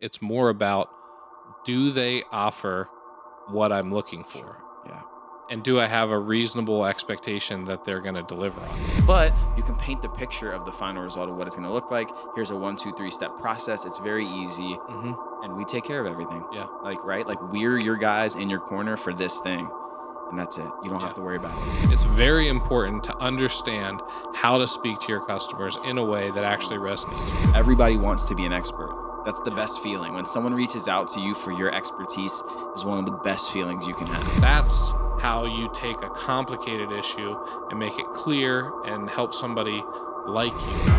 It's more about, do they offer what I'm looking for? Yeah. And do I have a reasonable expectation that they're going to deliver on? But you can paint the picture of the final result of what it's going to look like. Here's a 1, 2, 3 step process. It's very easy. Mm-hmm. And we take care of everything. Yeah. Right? Like, we're your guys in your corner for this thing. And that's it. You don't have to worry about it. It's very important to understand how to speak to your customers in a way that actually resonates. Everybody wants to be an expert. That's the best feeling. When someone reaches out to you for your expertise is one of the best feelings you can have. That's how you take a complicated issue and make it clear and help somebody like you.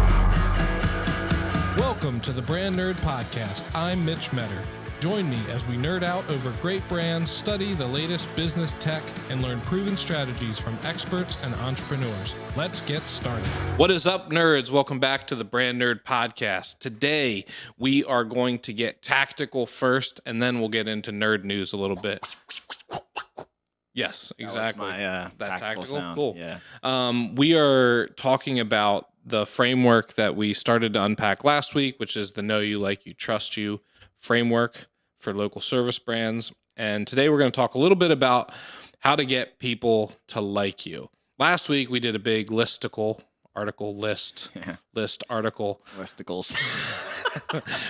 Welcome to the Brand Nerd Podcast. I'm Mitch Metter. Join me as we nerd out over great brands, study the latest business tech, and learn proven strategies from experts and entrepreneurs. Let's get started. What is up, nerds? Welcome back to the Brand Nerd Podcast. Today, we are going to get tactical first, and then we'll get into nerd news a little bit. Yes, exactly. That was my tactical sound. Cool. Yeah. We are talking about the framework that we started to unpack last week, which is the Know You, Like You, Trust You framework for local service brands. And today we're going to talk a little bit about how to get people to like you. Last week we did a big listicles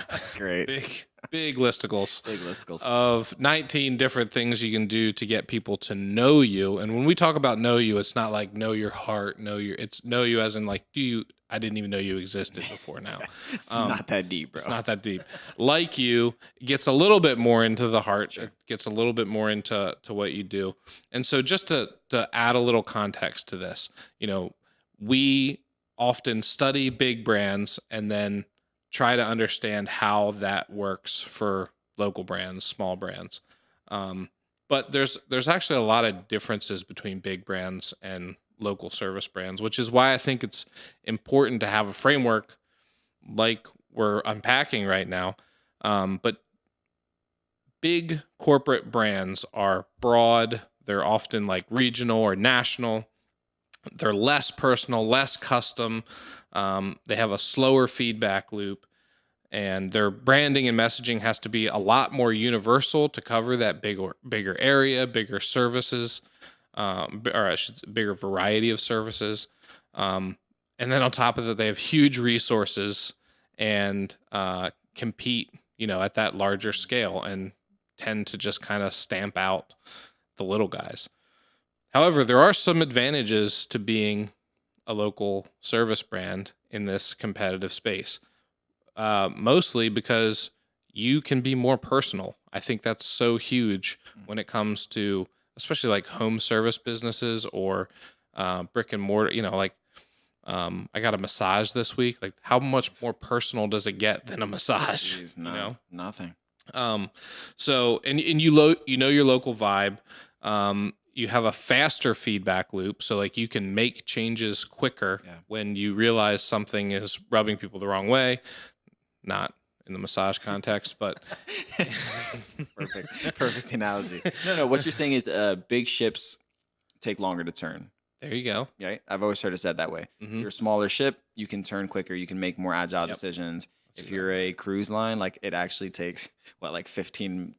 That's great. Big listicles. Big listicles of 19 different things you can do to get people to know you. And when we talk about know you, it's not like know your heart, it's know you as in like, I didn't even know you existed before now. It's not that deep, bro. It's not that deep. Like you gets a little bit more into the heart. Sure. It gets a little bit more into what you do. And so just to add a little context to this, we often study big brands and then try to understand how that works for local brands, small brands. But there's actually a lot of differences between big brands and local service brands, which is why I think it's important to have a framework like we're unpacking right now. But big corporate brands are broad. They're often like regional or national. They're less personal, less custom. They have a slower feedback loop, and their branding and messaging has to be a lot more universal to cover that bigger area, bigger services, bigger variety of services. And then on top of that, they have huge resources and compete, at that larger scale and tend to just kind of stamp out the little guys. However, there are some advantages to being a local service brand in this competitive space, mostly because you can be more personal. I think that's so huge when it comes to, especially like home service businesses or brick and mortar. I got a massage this week. Like, how much more personal does it get than a massage? Jeez, nothing. So you know your local vibe. You have a faster feedback loop, so like you can make changes quicker when you realize something is rubbing people the wrong way. Not in the massage context, but That's perfect analogy. No, what you're saying is big ships take longer to turn. There you go. Right? I've always heard it said that way. Mm-hmm. If you're a smaller ship, you can turn quicker, you can make more agile decisions. If you're a cruise line, like, it actually takes 15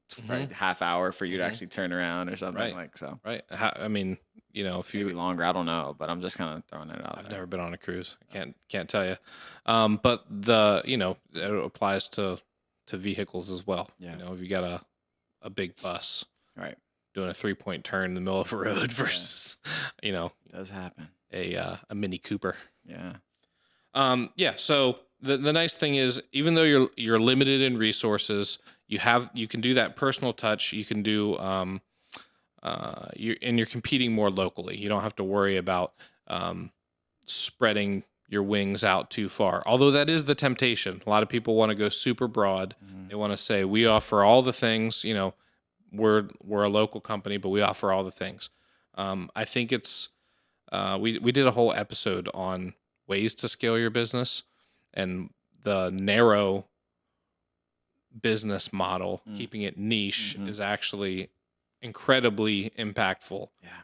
half hour for you to actually turn around or something like so. Right. If you maybe longer, I don't know, but I'm just kind of throwing it out. I've never been on a cruise. I can't tell you. But it applies to vehicles as well. Yeah. If you got a big bus, right, doing a 3-point turn in the middle of a road versus, it does happen. A Mini Cooper. Yeah. So the nice thing is, even though you're limited in resources, you can do that personal touch. You can do you're competing more locally. You don't have to worry about spreading your wings out too far. Although that is the temptation. A lot of people want to go super broad. Mm-hmm. They want to say, we offer all the things. We're a local company, but we offer all the things. I think it's we did a whole episode on ways to scale your business, and the narrow business model, keeping it niche, is actually incredibly impactful. Yeah.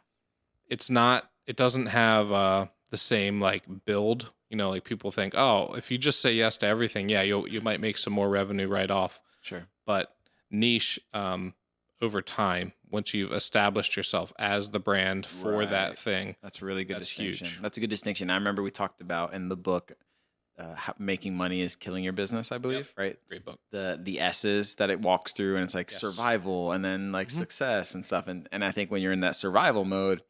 It doesn't have the same like build, like people think, oh, if you just say yes to everything, you might make some more revenue right off. Sure. But niche, over time, once you've established yourself as the brand for that Right. thing, That's a really good that's distinction. huge. That's a good distinction. I remember we talked about in the book, making money is killing your business, I Yep. believe, right? Great book. The S's that it walks through, and it's like Yes. survival and then like Mhm. success and stuff. And I think when you're in that survival mode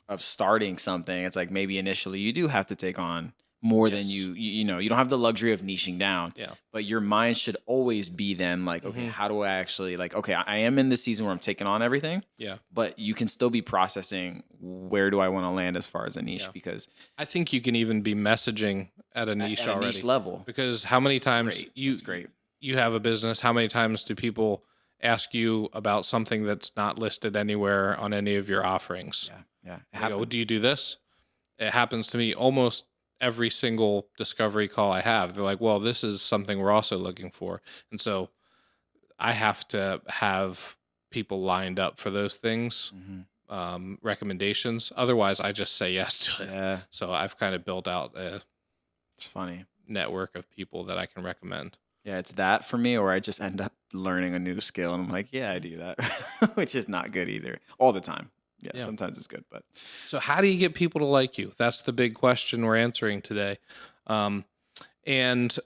of starting something, it's like maybe initially you do have to take on more than Yes. you know, you don't have the luxury of niching down, Yeah. but your mind should always be then like, okay, Mhm. how do I actually like, okay, I am in this season where I'm taking on everything, Yeah. but you can still be processing where do I want to land as far as a niche, Yeah. because I think you can even be messaging at a niche at a already. niche level, Because how many times great, that's great. you have a business, how many times do people ask you about something that's not listed anywhere on any of your offerings? Yeah, yeah, it They go, "Do happens. you do this?" It happens to me almost every single discovery call I have. They're like, "Well, this is something we're also looking for." And so I have to have people lined up for those things, Hmm. recommendations. Otherwise, I just say yes to it. Yeah, So I've kind of built out a it's funny. network of people that I can recommend. Yeah, it's that for me, or I just end up learning a new skill and I'm like, yeah, I do that, which is not good either all the time. Yeah, Yeah. sometimes it's good, but So how do you get people to like you? That's the big question we're answering today. Um, and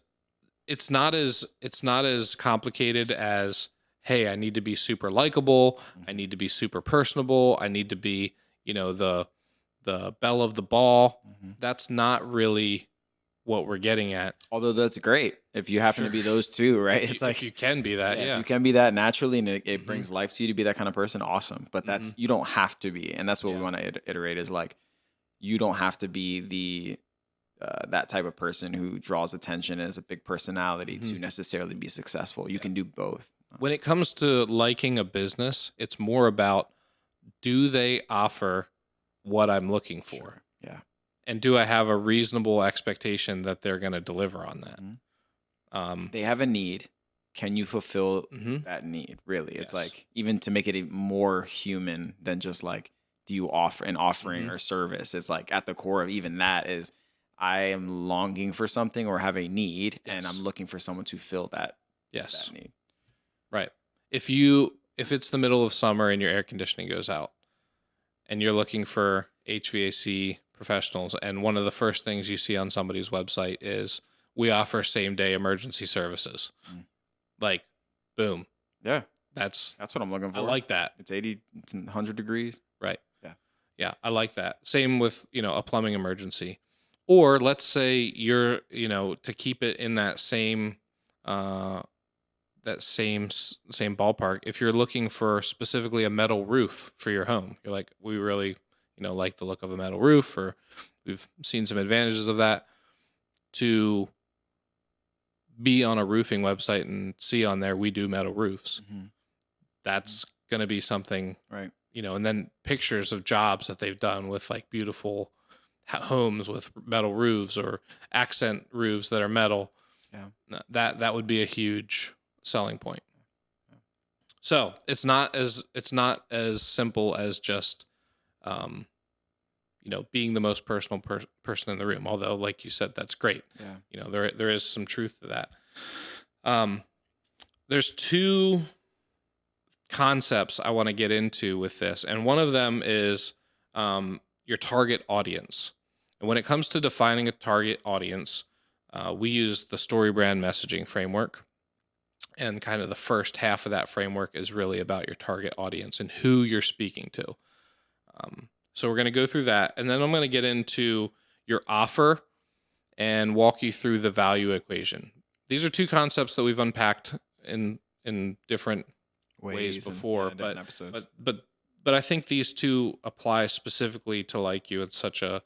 it's not as complicated as, hey, I need to be super likable, I need to be super personable, I need to be, the belle of the ball. mhm. That's not really what we're getting at. Although that's great if you happen to Sure. be those two, right? If you, It's if like, you can be that, yeah, if yeah. you can be that naturally and it Hmm. brings life to you to be that kind of person, awesome. But Hmm. that's, you don't have to be, and that's what we Yeah. want to iterate is like, you don't have to be the that type of person who draws attention as a big personality Hmm. to necessarily be successful. You Yeah. can do both. When it comes to liking a business, it's more about, do they offer what I'm looking for? Sure. Yeah. And do I have a reasonable expectation that they're going to deliver on that? Mhm. Um, They have a need. Can you fulfill mhm. that need? Really, it's Yes. like even to make it more human than just like, do you offer an offering Mhm. or service? It's like at the core of even that is, I am longing for something or have a need, and Yes. I'm looking for someone to fill Yes. that need. Right. If it's the middle of summer and your air conditioning goes out and you're looking for HVAC professionals, and one of the first things you see on somebody's website is, we offer same day emergency services. Mm. Like, boom. Yeah, That's that's what I'm looking for. I like that. It's 80, it's 100 degrees. Right. Yeah. Yeah, I like that. Same with, a plumbing emergency. Or let's say you're, to keep it in uh that same ballpark, if you're looking for specifically a metal roof for your home, you're like, we really, like the look of a metal roof, or we've seen some advantages of that, to be on a roofing website and see on there, we do metal roofs. Mhm. That's going to be something, Right. and then pictures of jobs that they've done with like beautiful homes with metal roofs or accent roofs that are metal. Yeah. That would be a huge selling point. So it's not as simple as just, um, being the most personal person in the room. Although, like you said, that's great. Yeah. There is some truth to that. Um, there's two concepts I want to get into with this, and one of them is, your target audience. And when it comes to defining a target audience, we use the StoryBrand messaging framework. And kind of the first half of that framework is really about your target audience and who you're speaking to. So we're going to go through that, and then I'm going to get into your offer and walk you through the value equation. These are two concepts that we've unpacked in different ways and, before, different episodes. but I think these two apply specifically to like you in such a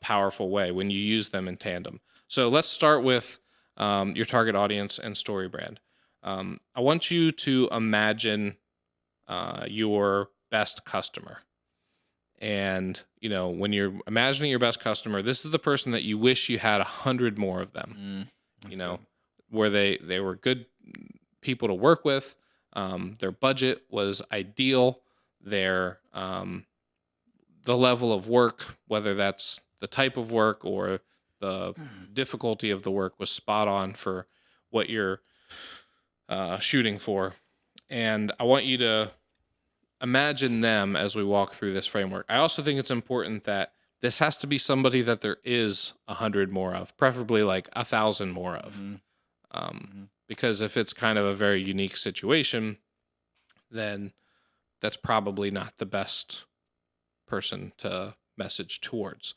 powerful way when you use them in tandem. So let's start with, your target audience and StoryBrand. I want you to imagine, your best customer. And, when you're imagining your best customer, this is the person that you wish you had 100 more of them, That's you know, good. where they were good people to work with. Their budget was ideal. The level of work, whether that's the type of work or the difficulty of the work, was spot on for what you're shooting for. And I want you to imagine them as we walk through this framework. I also think it's important that this has to be somebody that there is 100 more of, preferably like 1,000 more of. Because if it's kind of a very unique situation, then that's probably not the best person to message towards.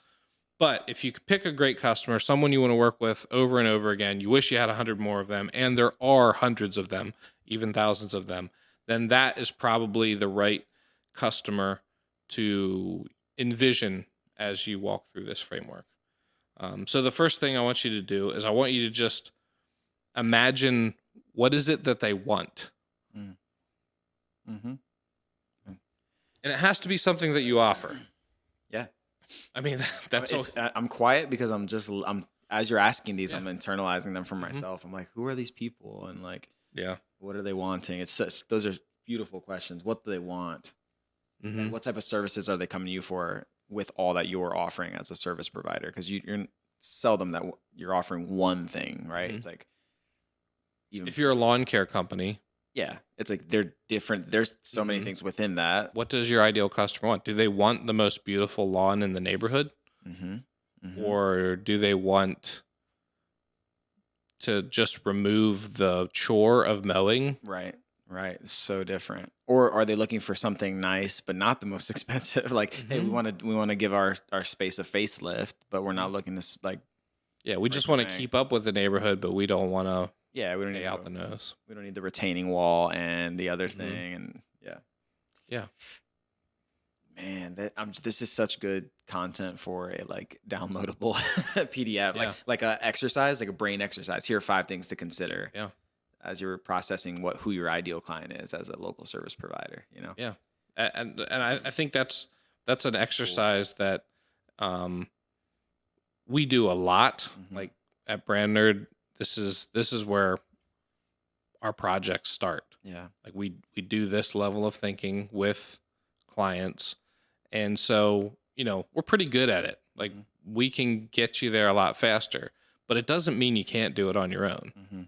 But if you could pick a great customer, someone you want to work with over and over again, you wish you had 100 more of them, and there are hundreds of them, even thousands of them, then that is probably the right customer to envision as you walk through this framework. So the first thing I want you to do is I want you to just imagine, what is it that they want? Mm-hmm. And it has to be something that you offer. Yeah. I mean, that's I'm quiet because I'm as you're asking these, I'm internalizing them for myself. I'm like, who are these people? And like, what are they wanting? Those are beautiful questions. What do they want? And what type of services are they coming to you for with all that you're offering as a service provider? Because you're seldom that you're offering one thing, right? It's like, even if you're a lawn care company, it's like they're different. There's so many things within that. What does your ideal customer want? Do they want the most beautiful lawn in the neighborhood? Or do they want to just remove the chore of mowing? Right. It's so different. Or are they looking for something nice but not the most expensive? Like, hey, we want to give our space a facelift, but we're not looking to like. Yeah, we just want to keep up with the neighborhood, but we don't want to. Yeah, we don't need out the nose. We don't need the retaining wall and the other thing, and yeah. Man, this is such good content for a like downloadable PDF, like a exercise, like a brain exercise. Here are 5 things to consider. As you're processing who your ideal client is as a local service provider. Yeah, and I think that's an exercise that we do a lot. Like at Brand Nerd. This is where our projects start. Like we do this level of thinking with clients. And so, we're pretty good at it. Like we can get you there a lot faster, but it doesn't mean you can't do it on your own.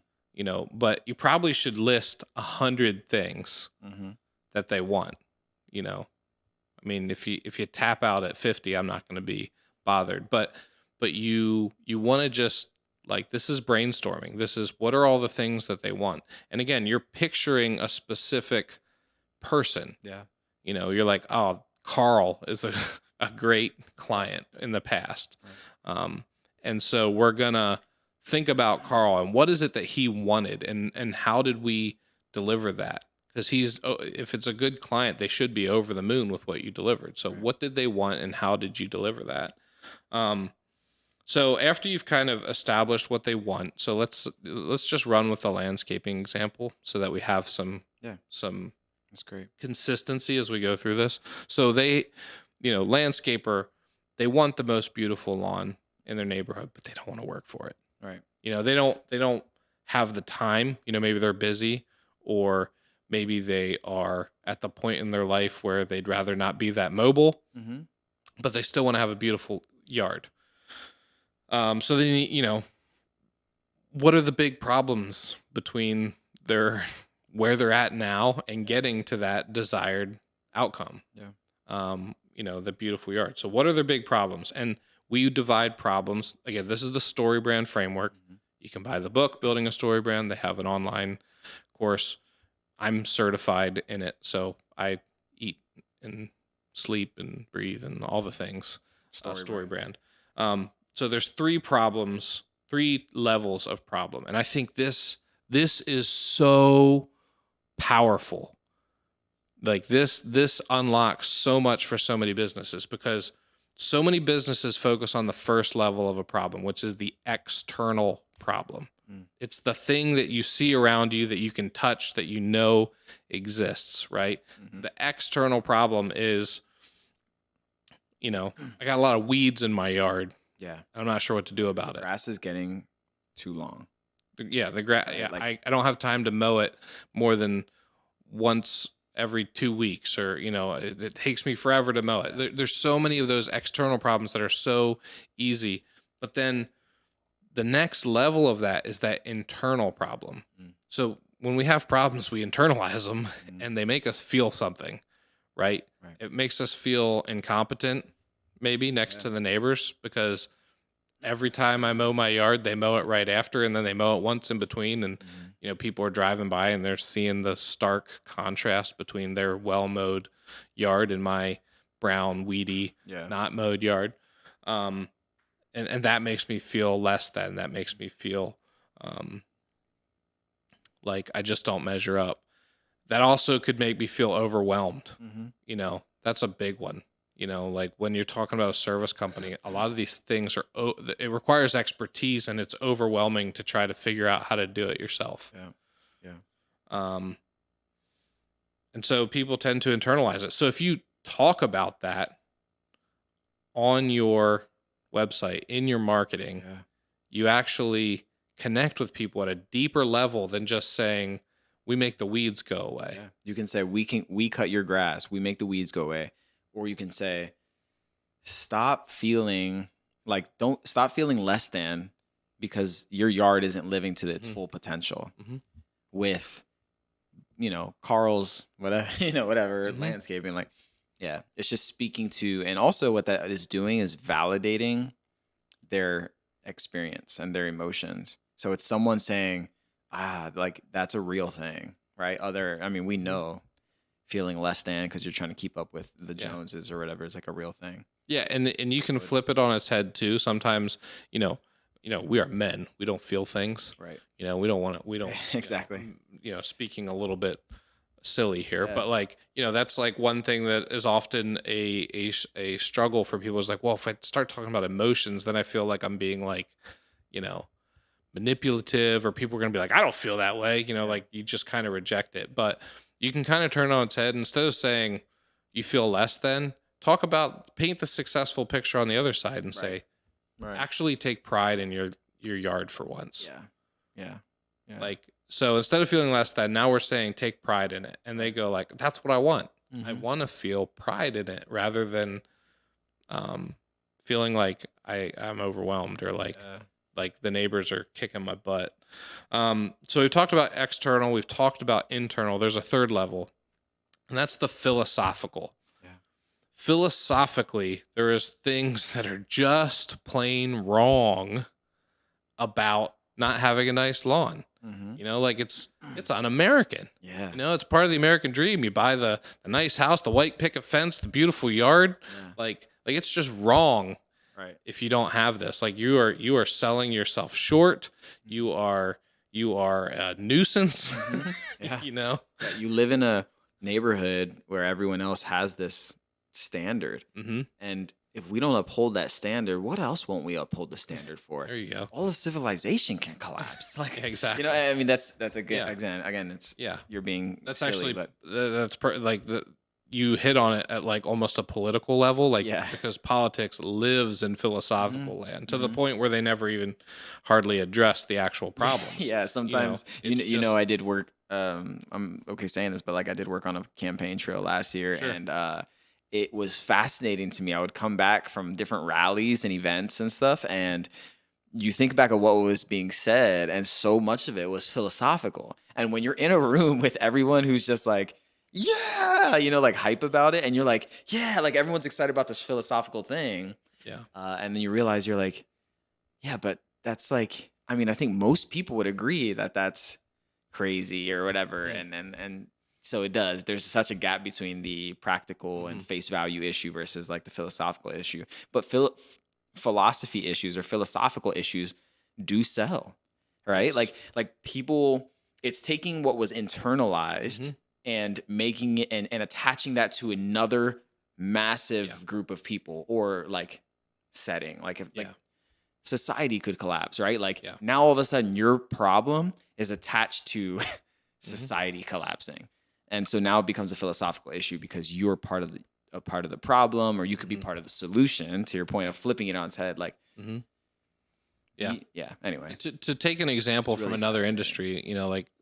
But you probably should list 100 things that they want. I mean, if you tap out at 50, I'm not going to be bothered, but you want to just, like, this is brainstorming. This is, what are all the things that they want? And again, you're picturing a specific person. You're like, oh, Carl is a great client in the past. And so we're going to think about Carl and what is it that he wanted and how did we deliver that? Because if it's a good client, they should be over the moon with what you delivered. So what did they want and how did you deliver that? So after you've kind of established what they want, so let's just run with the landscaping example so that we have some that's great consistency as we go through this. So they, landscaper, they want the most beautiful lawn in their neighborhood, but they don't want to work for it. Right. They don't have the time. Maybe they're busy, or maybe they are at the point in their life where they'd rather not be that mobile, but they still want to have a beautiful yard. So then, what are the big problems between where they're at now and getting to that desired outcome? The beautiful yard. So what are their big problems? And we divide problems. Again, this is the Story Brand framework. You can buy the book, Building a Story Brand. They have an online course. I'm certified in it. So I eat and sleep and breathe and all the things. Story Brand. So there's 3 problems, 3 levels of problem. And I think this is so powerful. Like this unlocks so much for so many businesses, because so many businesses focus on the first level of a problem, which is the external problem. It's the thing that you see around you that you can touch, that exists, right? The external problem is, I got a lot of weeds in my yard. I'm not sure what to do about it. Grass is getting too long. The grass. I don't have time to mow it more than once every 2 weeks, or it takes me forever to mow it. There's so many of those external problems that are so easy, but then the next level of that is that internal problem. So when we have problems, we internalize them and they make us feel something, right? It makes us feel incompetent, maybe next to the neighbors, because every time I mow my yard, they mow it right after, and then they mow it once in between. And, people are driving by and they're seeing the stark contrast between their well-mowed yard and my brown, weedy, not mowed yard. And that makes me feel less than. That makes me feel like I just don't measure up. That also could make me feel overwhelmed. That's a big one. Like when you're talking about a service company, a lot of these things it requires expertise, and it's overwhelming to try to figure out how to do it yourself. And so people tend to internalize it. So if you talk about that on your website, in your marketing, you actually connect with people at a deeper level than just saying, we make the weeds go away. You can say, we cut your grass, we make the weeds go away. Or you can say, stop feeling less than because your yard isn't living to its full potential with, Carl's, whatever, landscaping. Like, it's just speaking to, and also what that is doing is validating their experience and their emotions. So it's someone saying, like that's a real thing, right? We know feeling less than because you're trying to keep up with the Joneses or whatever is like a real thing. Yeah, and you can flip it on its head too. Sometimes, we are men. We don't feel things. Right. We don't exactly. Speaking a little bit silly here, but like, that's like one thing that is often a struggle for people is like, well, if I start talking about emotions, then I feel like I'm being like, manipulative, or people are going to be like, I don't feel that way. Like you just kind of reject it. But you can kind of turn it on its head. Instead of saying you feel less than, paint the successful picture on the other side and say, actually take pride in your yard for once. Yeah. Like, so instead of feeling less than, now we're saying take pride in it. And they go like, that's what I want. I want to feel pride in it rather than feeling like I'm overwhelmed or like the neighbors are kicking my butt. So we've talked about external, we've talked about internal. There's a third level, and that's the philosophical. Philosophically, there is things that are just plain wrong about not having a nice lawn. Like it's un-American. It's part of the American dream. You buy the nice house, the white picket fence, the beautiful yard. Like it's just wrong. Right. If you don't have this, like you are selling yourself short. You are a nuisance. You live in a neighborhood where everyone else has this standard, and if we don't uphold that standard, what else won't we uphold the standard for? There you go. All of civilization can collapse. Like exactly. That's a good example. Again, it's you're being that's silly, actually you hit on it at like almost a political level, like because politics lives in philosophical land to the point where they never even hardly address the actual problems. Sometimes I did work. I'm okay saying this, but like I did work on a campaign trail last year, and it was fascinating to me. I would come back from different rallies and events and stuff, and you think back at what was being said, and so much of it was philosophical. And when you're in a room with everyone who's just like, like hype about it, and you're like, like everyone's excited about this philosophical thing. And then you realize you're like, but that's like, I think most people would agree that that's crazy or whatever. And so it does. There's such a gap between the practical and face value issue versus like the philosophical issue. But philosophy issues or philosophical issues do sell, right? Yes. Like people, it's taking what was internalized and making it and attaching that to another massive group of people or like setting. Like if like society could collapse, right? Like now all of a sudden your problem is attached to society collapsing. And so now it becomes a philosophical issue because you're part of the problem, or you could be part of the solution, to your point of flipping it on its head. Like, anyway, to take an example from another industry,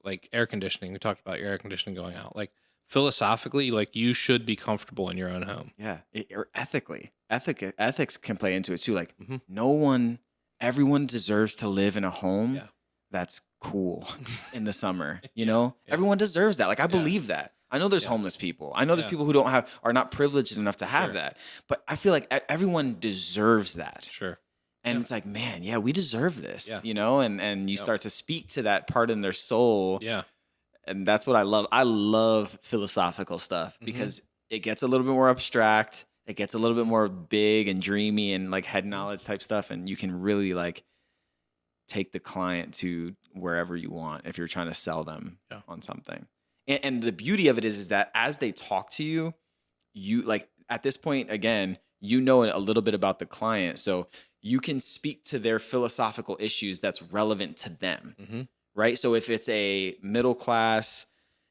like air conditioning, we talked about your air conditioning going out, like philosophically, like you should be comfortable in your own home. Or ethically, ethics can play into it too. Like everyone deserves to live in a home that's cool in the summer, you know? Everyone deserves that. Like, I believe that. I know there's homeless people. I know there's people who are not privileged enough to have that. But I feel like everyone deserves that. Sure. And it's like, man, we deserve this, you know? And you start to speak to that part in their soul. Yeah. And that's what I love. I love philosophical stuff because it gets a little bit more abstract. It gets a little bit more big and dreamy and like head knowledge type stuff. And you can really like take the client to wherever you want if you're trying to sell them on something. And the beauty of it is that as they talk to you, you like at this point, again, you know a little bit about the client. So you can speak to their philosophical issues that's relevant to them. Right. So if it's a middle class,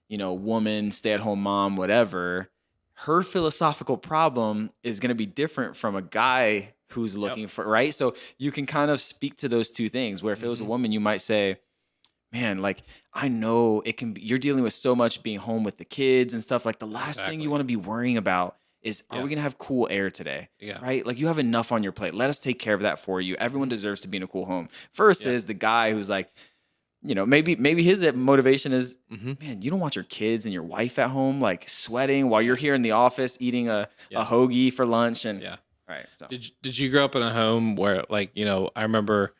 you know, woman, stay-at-home mom, whatever, her philosophical problem is going to be different from a guy who's looking for, right? So you can kind of speak to those two things where if it was a woman, you might say, man, like, I know it can be, you're dealing with so much being home with the kids and stuff. Like the last thing you want to be worrying about is, are we going to have cool air today? Right? Like you have enough on your plate. Let us take care of that for you. Everyone deserves to be in a cool home versus the guy who's like, you know, maybe his motivation is, man, you don't want your kids and your wife at home like sweating while you're here in the office eating a hoagie for lunch. And right. So. Did you grow up in a home where like, you know, I remember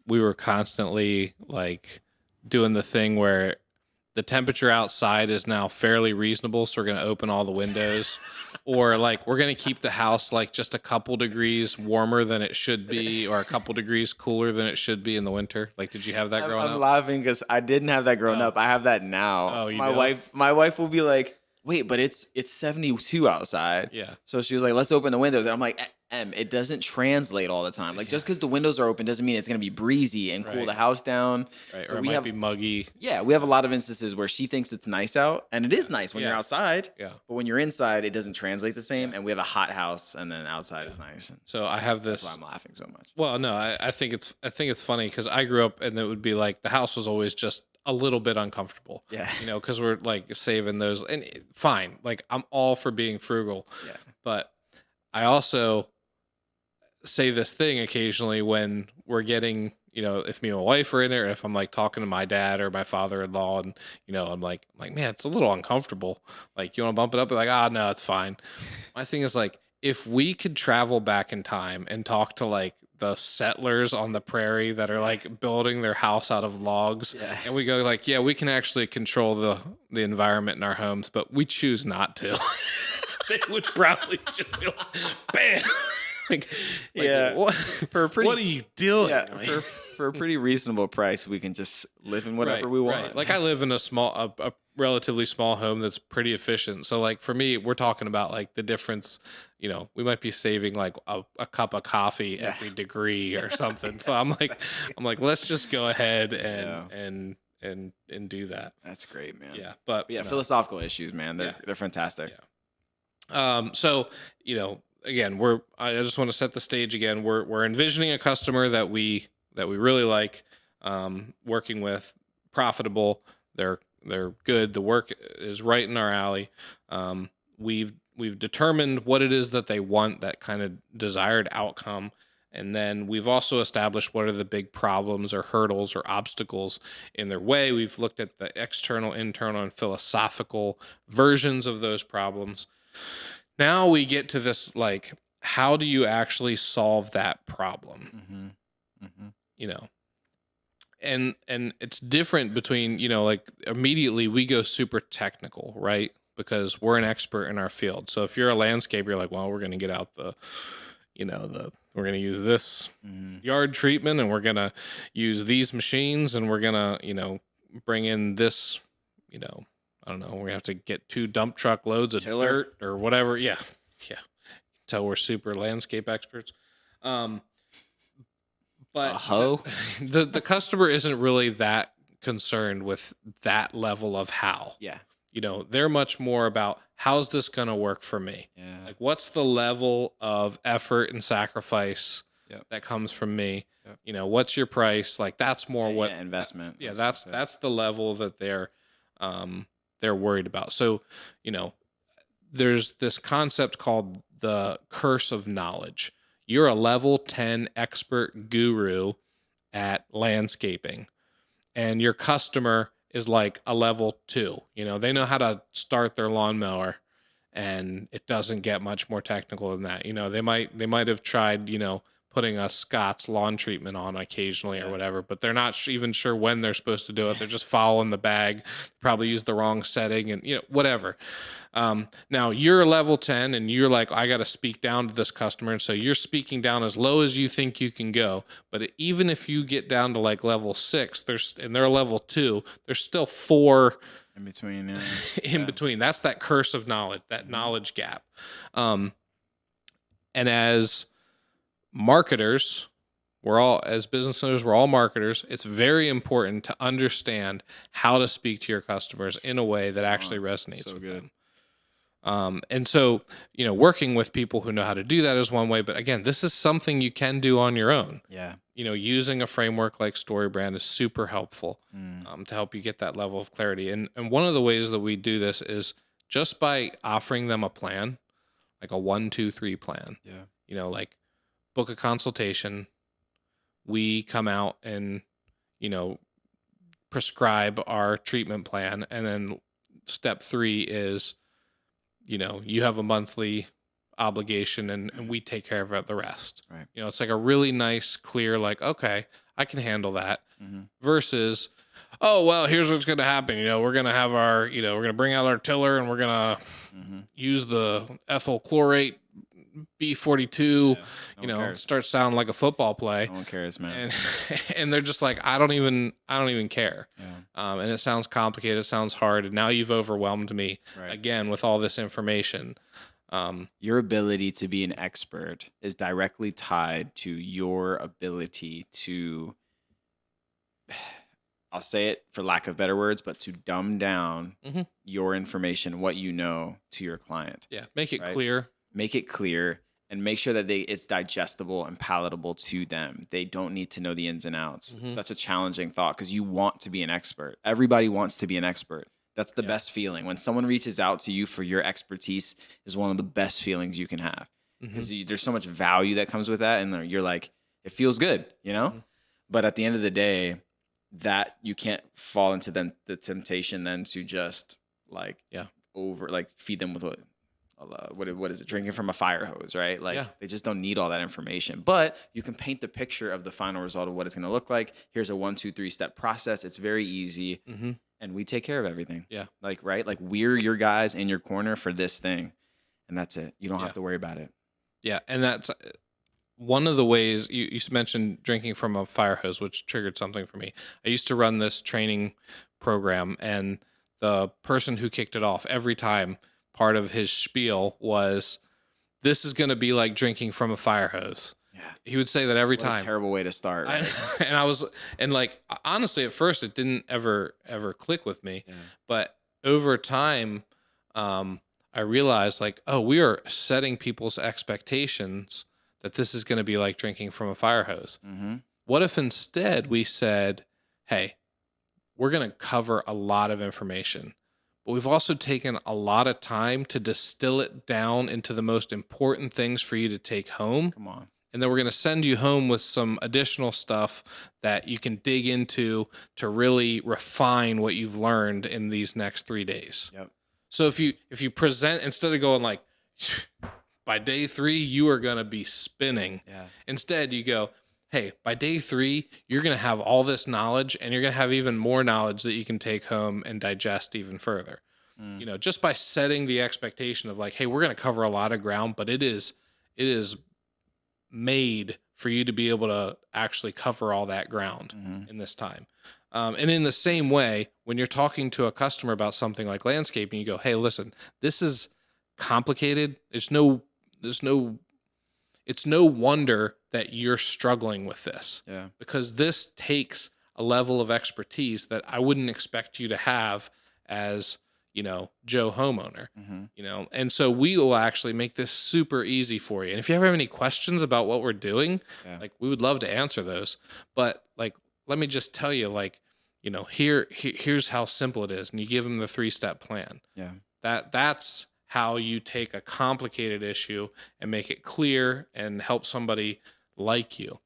we were constantly like doing the thing where the temperature outside is now fairly reasonable, so we're going to open all the windows, or like we're going to keep the house like just a couple degrees warmer than it should be, or a couple degrees cooler than it should be in the winter? Like, did you have that growing up? I'm laughing because I didn't have that growing up. I have that now. Oh, you my wife will be like, wait, but it's 72 outside. Yeah. So she was like, let's open the windows. And I'm like, it doesn't translate all the time. Like just because the windows are open doesn't mean it's going to be breezy and cool the house down. Right. So or it might be muggy. Yeah. We have a lot of instances where she thinks it's nice out, and it is nice when you're outside. Yeah. But when you're inside, it doesn't translate the same. And we have a hot house, and then outside is nice. And so I have this. That's why I'm laughing so much. Well, no, I think it's funny because I grew up and it would be like the house was always just a little bit uncomfortable. Yeah. You know, because we're like saving those, and fine. Like I'm all for being frugal. Yeah. But I also say this thing occasionally when we're getting, you know, if me and my wife are in it, or if I'm like talking to my dad or my father-in-law, and you know, I'm like, man, it's a little uncomfortable. Like, you want to bump it up? They're like, no, it's fine. My thing is like, if we could travel back in time and talk to like the settlers on the prairie that are like building their house out of logs, and we go like, we can actually control the environment in our homes, but we choose not to. They would probably just be like, bam. Like, what are you doing? Yeah, for a pretty reasonable price, we can just live in whatever we want. Right. Like I live in a relatively small home that's pretty efficient. So like for me, we're talking about like the difference. You know, we might be saving like a cup of coffee every degree or something. So I'm like, let's just go ahead and do that. That's great, man. Yeah, but philosophical issues, man. They're fantastic. Yeah. So you know. Again, I just want to set the stage again. We're envisioning a customer that we really like, working with, profitable. They're good. The work is right in our alley. We've determined what it is that they want, that kind of desired outcome, and then we've also established what are the big problems or hurdles or obstacles in their way. We've looked at the external, internal, and philosophical versions of those problems. Now we get to this, like, how do you actually solve that problem? You know, and it's different between, you know, like immediately we go super technical, right? Because we're an expert in our field. So if you're a landscaper, you're like, well, we're going to get out we're going to use this yard treatment, and we're going to use these machines, and we're going to, you know, bring in this, you know, I don't know. We have to get 2 dump truck loads of dirt or whatever. Yeah. Tell we're super landscape experts. But a hoe. The customer isn't really that concerned with that level of how. Yeah. You know, they're much more about how's this going to work for me? Yeah. Like, what's the level of effort and sacrifice that comes from me? Yep. You know, what's your price? Like, that's more investment. Yeah, that's the level that they're worried about. So, you know, there's this concept called the curse of knowledge. You're a level 10 expert guru at landscaping, and your customer is like a level 2. They know how to start their lawnmower, and it doesn't get much more technical than that. They might have tried, putting a Scott's lawn treatment on occasionally or whatever, but they're not even sure when they're supposed to do it. They're just following the bag, probably use the wrong setting, and whatever. Now you're level 10 and you're like, I got to speak down to this customer. And so you're speaking down as low as you think you can go. But even if you get down to like level 6, and they're level 2, there's still 4 in between. Between. That's that curse of knowledge, that knowledge gap. And as marketers, as business owners, we're all marketers. It's very important to understand how to speak to your customers in a way that actually resonates with them. And so, working with people who know how to do that is one way. But again, this is something you can do on your own. Yeah. Using a framework like StoryBrand is super helpful to help you get that level of clarity. And one of the ways that we do this is just by offering them a plan, like a 1, 2, 3 plan. Yeah. Like book a consultation. We come out and, prescribe our treatment plan. And then step 3 is, you have a monthly obligation and we take care of the rest. Right. It's like a really nice, clear, like, okay, I can handle that versus, oh, well, here's what's going to happen. We're going to have we're going to bring out our tiller and we're going to use the ethyl chlorate B42, start sounding like a football play. No one cares, man. And they're just like, I don't even care. Yeah. And it sounds complicated. It sounds hard. And now you've overwhelmed me again with all this information. Your ability to be an expert is directly tied to your ability to, I'll say it for lack of better words, but to dumb down your information, what you know, to your client. Yeah. Make it clear. Make it clear and make sure that it's digestible and palatable to them. They don't need to know the ins and outs. It's such a challenging thought because you want to be an expert. Everybody wants to be an expert. That's the best feeling. When someone reaches out to you for your expertise is one of the best feelings you can have because there's so much value that comes with that. And you're like, it feels good, But at the end of the day, that you can't fall into the temptation then to just feed them with what is it? Drinking from a fire hose, right? They just don't need all that information. But you can paint the picture of the final result of what it's going to look like. Here's a 1, 2, 3 step process. It's very easy, and we take care of everything. Yeah, right? We're your guys in your corner for this thing, and that's it. You don't have to worry about it. Yeah, and that's one of the ways you mentioned drinking from a fire hose, which triggered something for me. I used to run this training program, and the person who kicked it off every time, part of his spiel was, this is going to be like drinking from a fire hose. Yeah. He would say that every time. A terrible way to start. Right? Honestly, at first it didn't ever click with me, but over time, I realized we are setting people's expectations that this is going to be like drinking from a fire hose. What if instead we said, hey, we're going to cover a lot of information, but we've also taken a lot of time to distill it down into the most important things for you to take home. Come on. And then we're going to send you home with some additional stuff that you can dig into to really refine what you've learned in these next 3 days. Yep. So if you present, instead of going by day 3, you are going to be spinning. Yeah. Instead you go, hey, by day 3, you're going to have all this knowledge and you're going to have even more knowledge that you can take home and digest even further. Just by setting the expectation of hey, we're going to cover a lot of ground, but it is made for you to be able to actually cover all that ground in this time. And in the same way, when you're talking to a customer about something like landscaping, you go, hey, listen, this is complicated. It's no wonder that you're struggling with this. Yeah. Because this takes a level of expertise that I wouldn't expect you to have as, Joe homeowner, and so we will actually make this super easy for you. And if you ever have any questions about what we're doing, we would love to answer those. But let me just tell you, here's how simple it is. And you give them the 3-step plan. Yeah. That's how you take a complicated issue and make it clear and help somebody like you.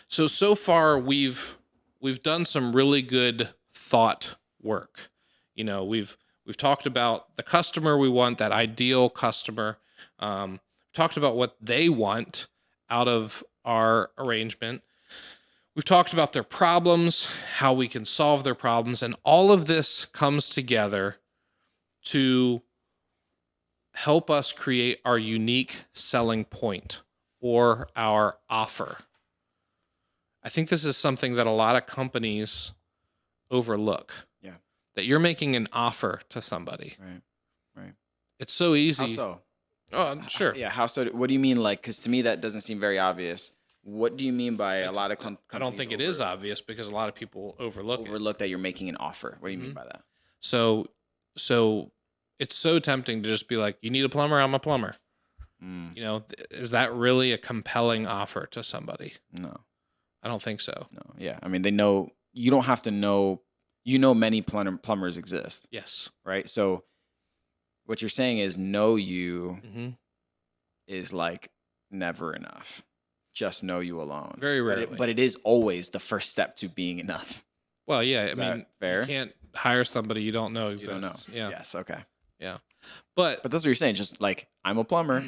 So far we've we've done some really good thought work. We've talked about the customer we want, that ideal customer. Talked about what they want out of our arrangement. We've talked about their problems, how we can solve their problems, and all of this comes together to help us create our unique selling point or our offer. I think this is something that a lot of companies overlook. Yeah. That you're making an offer to somebody. Right. It's so easy. How so? Oh, sure. Yeah. How so? What do you mean? Like, because to me that doesn't seem very obvious. What do you mean by a lot of companies? I don't think it is obvious because a lot of people overlook that you're making an offer. What do you mean by that? So it's so tempting to just be like, you need a plumber? I'm a plumber. Is that really a compelling offer to somebody? No. I don't think so. No. Yeah. I mean, they know, you don't have to know, many plumbers exist. Yes. Right. So what you're saying is know you is like never enough. Just know you alone. Very rarely. But it is always the first step to being enough. Well, yeah. Is that fair? You can't hire somebody you don't know exists. You don't know. Yeah. Yes. Okay. Yeah. But that's what you're saying. Just like, I'm a plumber.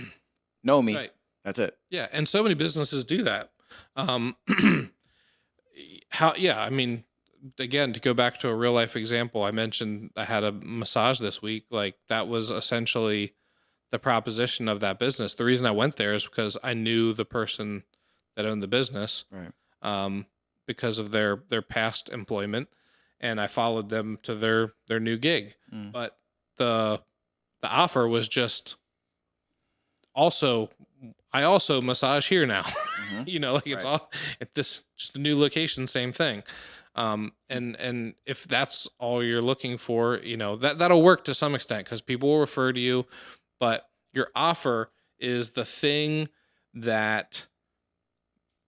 Know me. Right. That's it. Yeah. And so many businesses do that. Again, to go back to a real life example, I mentioned I had a massage this week. Like, that was essentially the proposition of that business. The reason I went there is because I knew the person that owned the business, right? Because of their past employment, and I followed them to their new gig. But the offer was just I also massage here now. It's all at this, just a new location, same thing. And if that's all you're looking for, that'll work to some extent because people will refer to you, but your offer is the thing that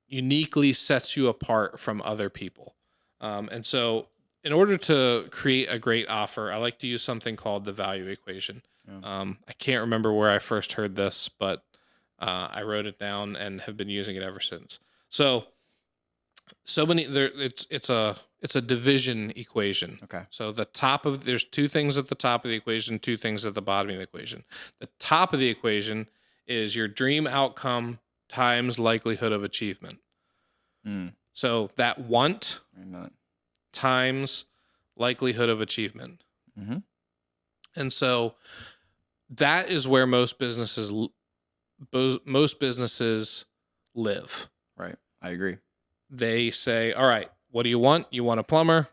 uniquely sets you apart from other people. And so in order to create a great offer, I like to use something called the value equation. Yeah. I can't remember where I first heard this, but I wrote it down and have been using it ever since. So many there. It's a division equation. Okay. So there's two things at the top of the equation, two things at the bottom of the equation. The top of the equation is your dream outcome times likelihood of achievement. So that want times likelihood of achievement. And so that is where most businesses live. Right. I agree. They say, all right, what do you want? You want a plumber?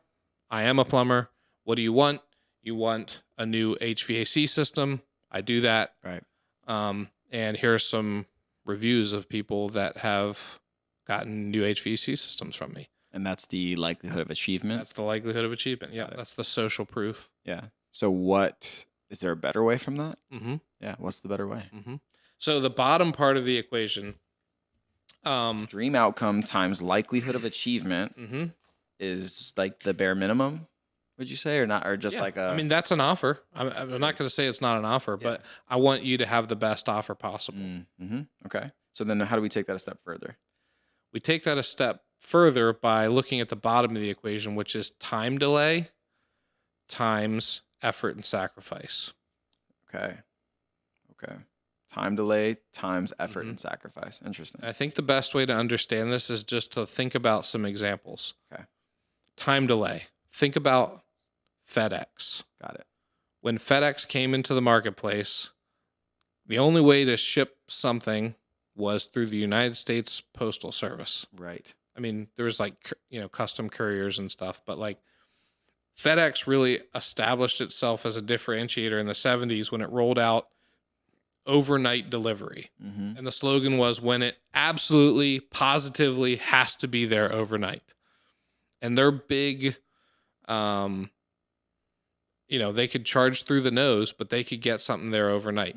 I am a plumber. What do you want? You want a new HVAC system? I do that. Right. And here's some reviews of people that have gotten new HVAC systems from me. And that's the likelihood of achievement? That's the likelihood of achievement. Yeah. That's the social proof. Yeah. So is there a better way from that? Yeah. What's the better way? So the bottom part of the equation, dream outcome times likelihood of achievement is like the bare minimum, would you say, or not? Or just that's an offer. I'm not going to say it's not an offer, but I want you to have the best offer possible. Okay. So then how do we take that a step further? We take that a step further by looking at the bottom of the equation, which is time delay times effort and sacrifice. Okay. Time delay times effort and sacrifice. Interesting. I think the best way to understand this is just to think about some examples. Okay. Time delay. Think about FedEx. Got it. When FedEx came into the marketplace, the only way to ship something was through the United States Postal Service. Right. I mean, there was custom couriers and stuff, but FedEx really established itself as a differentiator in the 70s when it rolled out overnight delivery. And the slogan was, when it absolutely positively has to be there overnight. And they're big, they could charge through the nose, but they could get something there overnight.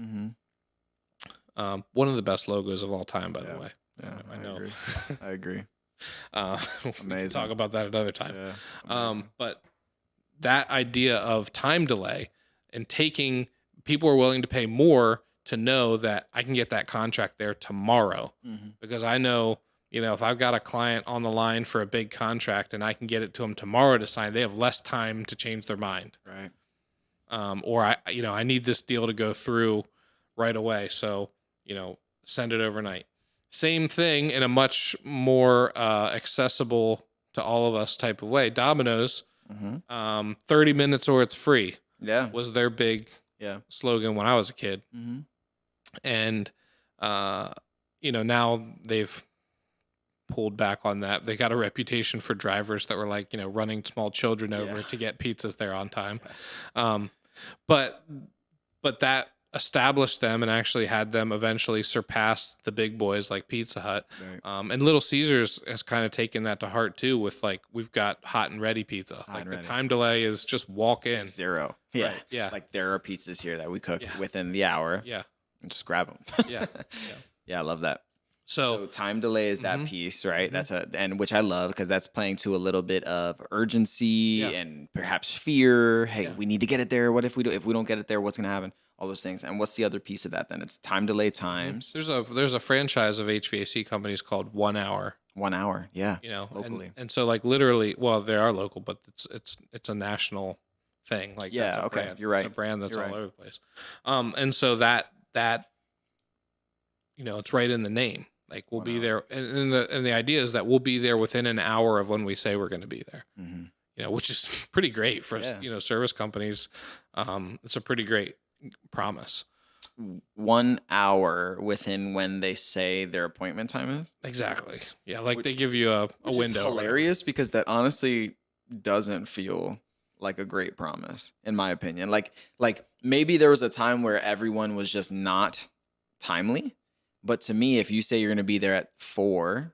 One of the best logos of all time, by the way. Yeah, I know. I agree. We can talk about that another time. Yeah, but that idea of time delay and people are willing to pay more to know that I can get that contract there tomorrow because I know, if I've got a client on the line for a big contract and I can get it to them tomorrow to sign, they have less time to change their mind. Right. Or I need this deal to go through right away. So, send it overnight. Same thing in a much more accessible to all of us type of way. Domino's, 30 minutes or it's free. Yeah. Was their big slogan when I was a kid. Mm-hmm. And, now they've pulled back on that. They got a reputation for drivers that were like, running small children over to get pizzas there on time. But that established them and actually had them eventually surpass the big boys like Pizza Hut. Right. And Little Caesars has kind of taken that to heart too, with like, we've got hot and ready pizza. The time delay is just walk in. 0. Yeah. Right. Yeah. Like there are pizzas here that we cook within the hour. Yeah. And just grab them. Yeah. Yeah. I love that. So time delay is that piece, right? That's and which I love because that's playing to a little bit of urgency and perhaps fear. Hey, we need to get it there. What if we don't get it there? What's gonna happen? All those things. And what's the other piece of that? Then it's time delay times. There's a franchise of HVAC companies called 1 Hour. 1 Hour, yeah. Locally. And so like literally, well, they are local, but it's a national thing. Like that's a brand. You're right. It's a brand that's all over the place. And so that it's right in the name. Like we'll be there, and the idea is that we'll be there within an hour of when we say we're going to be there. Which is pretty great for service companies. It's a pretty great promise. 1 hour within when they say their appointment time is. Exactly. Yeah, like they give you a window. Is hilarious because that honestly doesn't feel like a great promise, in my opinion. Like maybe there was a time where everyone was just not timely. But to me, if you say you're going to be there at 4,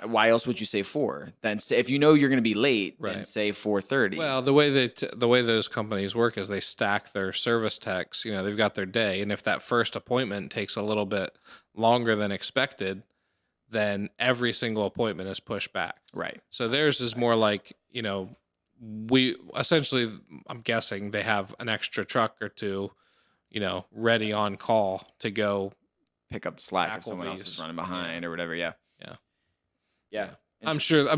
why else would you say 4? Then say, if you know you're going to be late, then say 4:30. Well, the way those companies work is they stack their service techs. They've got their day, and if that first appointment takes a little bit longer than expected, then every single appointment is pushed back. Right. So theirs is more like we essentially, I'm guessing they have an extra truck or two, ready on call to go. Pick up the slack if someone else is running behind or whatever. Yeah. I'm sure.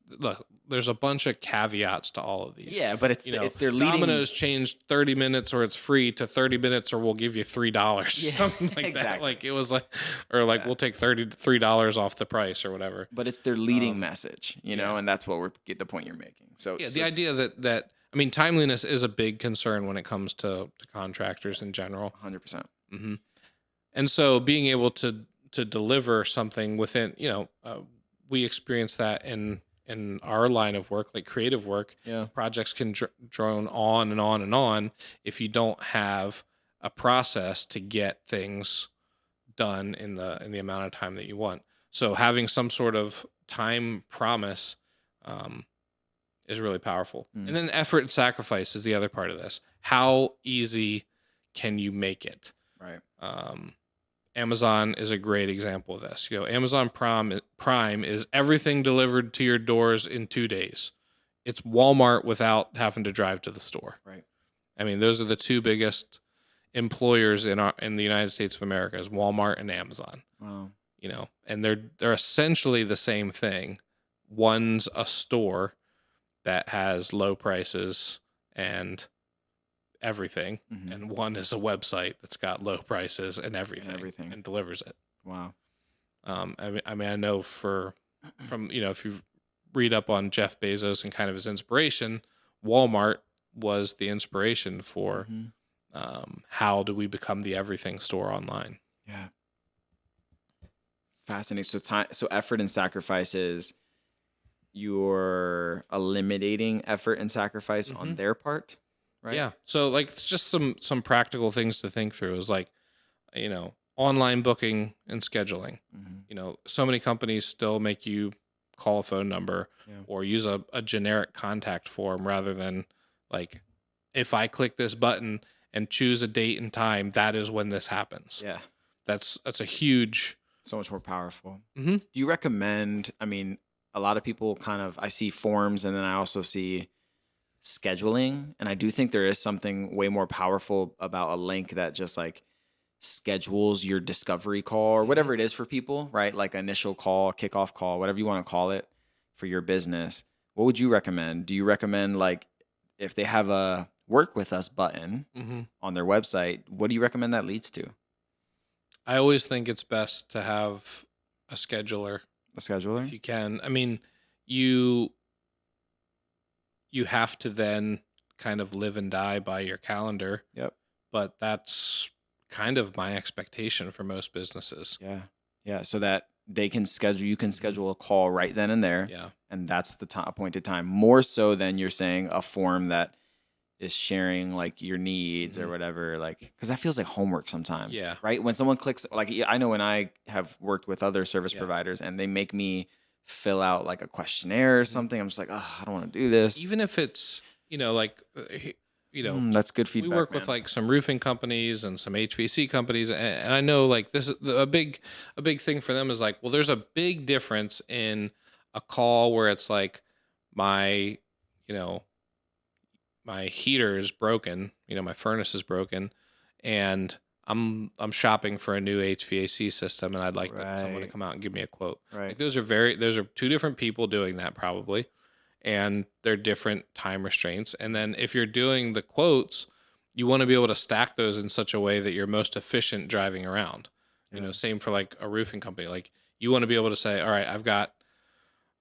Look, there's a bunch of caveats to all of these. Yeah, but it's their leading. Domino's changed 30 minutes or it's free to 30 minutes or we'll give you $3. Yeah, something like that. Like it was like, or like we'll take $33 off the price or whatever. But it's their leading message, and that's what get the point you're making. So the idea that timeliness is a big concern when it comes to contractors in general. 100%. And so being able to deliver something within, we experience that in our line of work, like creative work. Yeah. Projects can drone on and on and on if you don't have a process to get things done in the amount of time that you want. So having some sort of time promise is really powerful. And then effort and sacrifice is the other part of this. How easy can you make it? Right. Amazon is a great example of this. Amazon Prime is everything delivered to your doors in 2 days. It's Walmart without having to drive to the store. Right. Those are the two biggest employers in the United States of America, is Walmart and Amazon. Wow. And they're essentially the same thing. One's a store that has low prices and everything, and one is a website that's got low prices and everything and delivers it. Wow. I know from if you read up on Jeff Bezos and kind of his inspiration, Walmart was the inspiration for how do we become the everything store online. Yeah. Fascinating. So effort and sacrifice is you're eliminating effort and sacrifice on their part. Right. Yeah. So like it's just some practical things to think through is like, online booking and scheduling. So many companies still make you call a phone number or use a generic contact form rather than like, if I click this button and choose a date and time, that is when this happens. Yeah. That's a huge. So much more powerful. Do you recommend, a lot of people I see forms and then I also see scheduling, and I do think there is something way more powerful about a link that just like schedules your discovery call or whatever it is for people, right? Like initial call, kickoff call, whatever you want to call it for your business. What would you recommend? Do you recommend like if they have a work with us button on their website, what do you recommend that leads to? I always think it's best to have a scheduler. A scheduler? If you can. I mean, you have to then kind of live and die by your calendar. Yep. But that's kind of my expectation for most businesses. Yeah. Yeah. So that they can schedule, you can schedule a call right then and there. Yeah. And that's the appointed time. More so than you're saying a form that is sharing like your needs or whatever, like, because that feels like homework sometimes. Yeah. Right. When someone clicks, like, I know when I have worked with other service providers and they make me fill out like a questionnaire or something, I'm just like, oh, I don't want to do this. Even if it's, like, that's good feedback. We work with like some roofing companies and some HVAC companies, and I know like this is a big thing for them is like, well, there's a big difference in a call where it's like my heater is broken, my furnace is broken, and I'm shopping for a new HVAC system, and I'd like someone to come out and give me a quote. Right. Like those are two different people doing that probably, and they're different time restraints. And then if you're doing the quotes, you want to be able to stack those in such a way that you're most efficient driving around. Same for like a roofing company. Like you want to be able to say, all right, I've got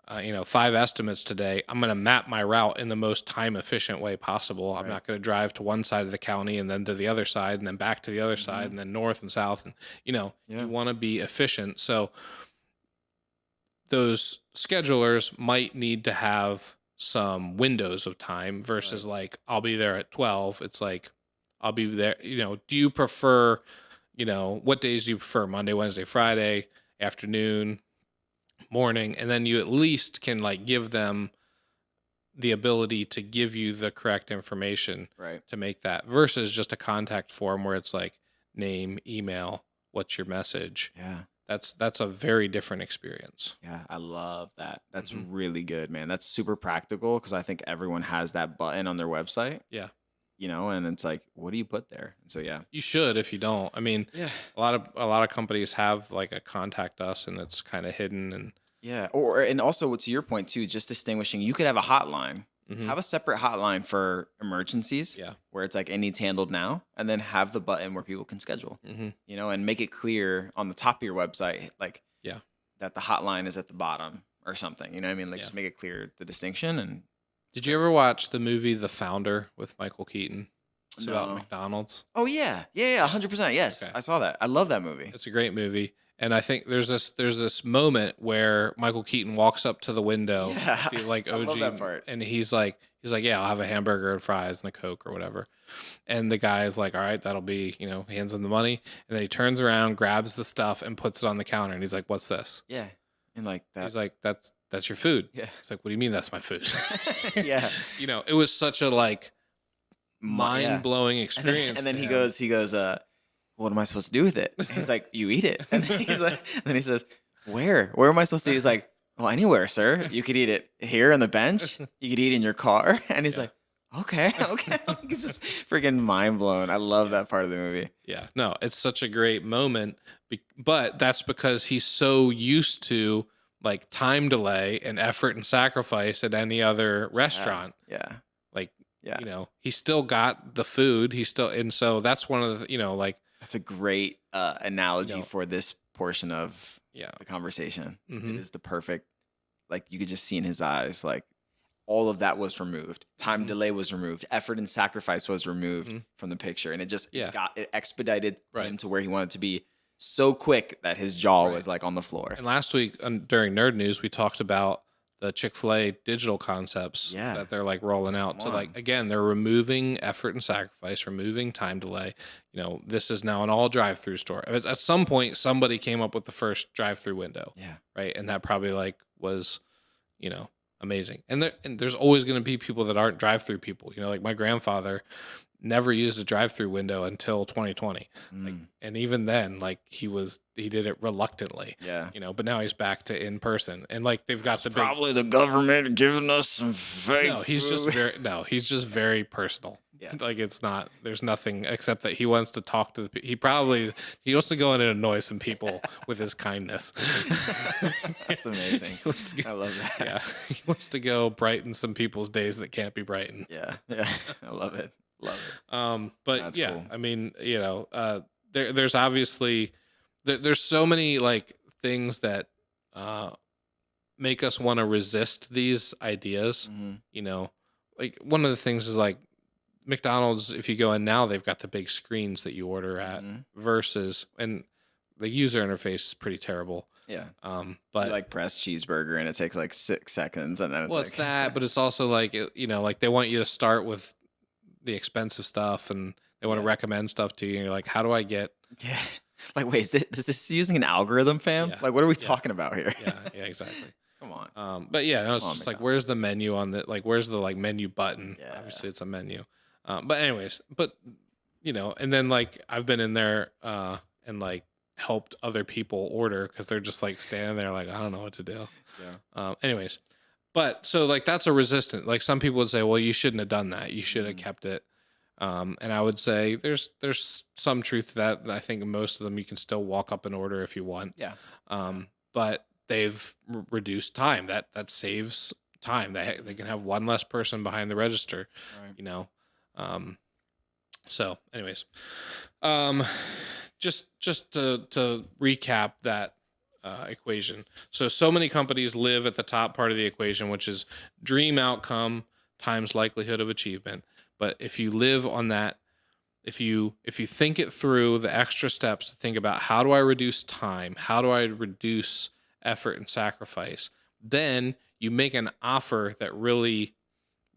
5 estimates today. I'm going to map my route in the most time efficient way possible. I'm not going to drive to one side of the county and then to the other side and then back to the other side and then north and south. And, you want to be efficient. So those schedulers might need to have some windows of time versus like, I'll be there at 12. It's like, I'll be there. Do you prefer, what days do you prefer? Monday, Wednesday, Friday, afternoon, morning? And then you at least can like give them the ability to give you the correct information to make that versus just a contact form where it's like name, email, what's your message? Yeah. That's a very different experience. Yeah, I love that. That's really good, man. That's super practical because I think everyone has that button on their website. Yeah. And it's like, what do you put there? And so, yeah. You should if you don't. I mean, a lot of companies have like a contact us and it's kind of hidden and and also to your point too, just distinguishing, you could have a hotline. Have a separate hotline for emergencies where it's like it needs handled now, and then have the button where people can schedule, and make it clear on the top of your website, like that the hotline is at the bottom or something, you know what I mean? Like just make it clear the distinction. And did you ever watch the movie The Founder with Michael Keaton? It's about McDonald's. Oh yeah. 100%. Yes. Okay. I saw that. I love that movie. It's a great movie. And I think there's this moment where Michael Keaton walks up to the window, like OG, I love that part. And he's like, yeah, I'll have a hamburger and fries and a Coke or whatever. And the guy is like, all right, that'll be, hands him the money. And then he turns around, grabs the stuff and puts it on the counter. And he's like, what's this? Yeah. And like that. He's like, that's your food. Yeah. It's like, what do you mean that's my food? Yeah. It was such a like mind-blowing experience. And then he goes, what am I supposed to do with it? He's like, you eat it. And then he says, where am I supposed to eat? He's like, well, anywhere, sir. You could eat it here on the bench. You could eat it in your car. And he's like, okay. It's just freaking mind blown. I love that part of the movie. Yeah, no, it's such a great moment. But that's because he's so used to like time delay and effort and sacrifice at any other restaurant. Yeah. Like, he still got the food. And so that's one of the, like, that's a great analogy for this portion of the conversation. It is the perfect, like you could just see in his eyes, like all of that was removed. Time delay was removed. Effort and sacrifice was removed from the picture. And it just it expedited him to where he wanted to be so quick that his jaw was like on the floor. And last week during Nerd News, we talked about the Chick-fil-A digital concepts that they're like rolling out. So like, again, they're removing effort and sacrifice, removing time delay. This is now an all drive-through store. At some point, somebody came up with the first drive-through window. Yeah. Right. And that probably like was, amazing. And there's always going to be people that aren't drive-through people. Like my grandfather, never used a drive-through window until 2020. Like, and even then, like he did it reluctantly. Yeah. But now he's back to in person, and like they've got the probably the government giving us some fake. No, he's food. he's just very personal. Yeah. Like there's nothing except that he wants to talk to he wants to go in and annoy some people with his kindness. That's amazing. I love that. Yeah. He wants to go brighten some people's days that can't be brightened. Yeah. Yeah. I love it. Love it. But that's cool. I mean, there's obviously there's so many like things that make us want to resist these ideas. Like one of the things is like McDonald's, if you go in now, they've got the big screens that you order at versus, and the user interface is pretty terrible. Yeah. But you like press cheeseburger and it takes like 6 seconds and then it's that, but it's also like, like they want you to start with the expensive stuff and they want to recommend stuff to you. And you're like, how do I get? Yeah. Like, wait, is this using an algorithm, fam? Yeah. Like, what are we talking about here? Yeah, exactly. Come on. But yeah, no, it's just like, where's the menu on the, like, where's the like menu button? Yeah. Obviously it's a menu. But anyways, and then like I've been in there and like helped other people order because they're just like standing there like, I don't know what to do. Yeah. Anyways, but so like that's a resistant. Like some people would say, well, you shouldn't have done that. You should have kept it. And I would say there's some truth to that. I think most of them you can still walk up and order if you want. Yeah. But they've reduced time. That saves time. They can have one less person behind the register. Right. So anyways, just to recap that equation. So many companies live at the top part of the equation, which is dream outcome times likelihood of achievement. But if you live on that, if you think it through, the extra steps to think about how do I reduce time, how do I reduce effort and sacrifice, then you make an offer that really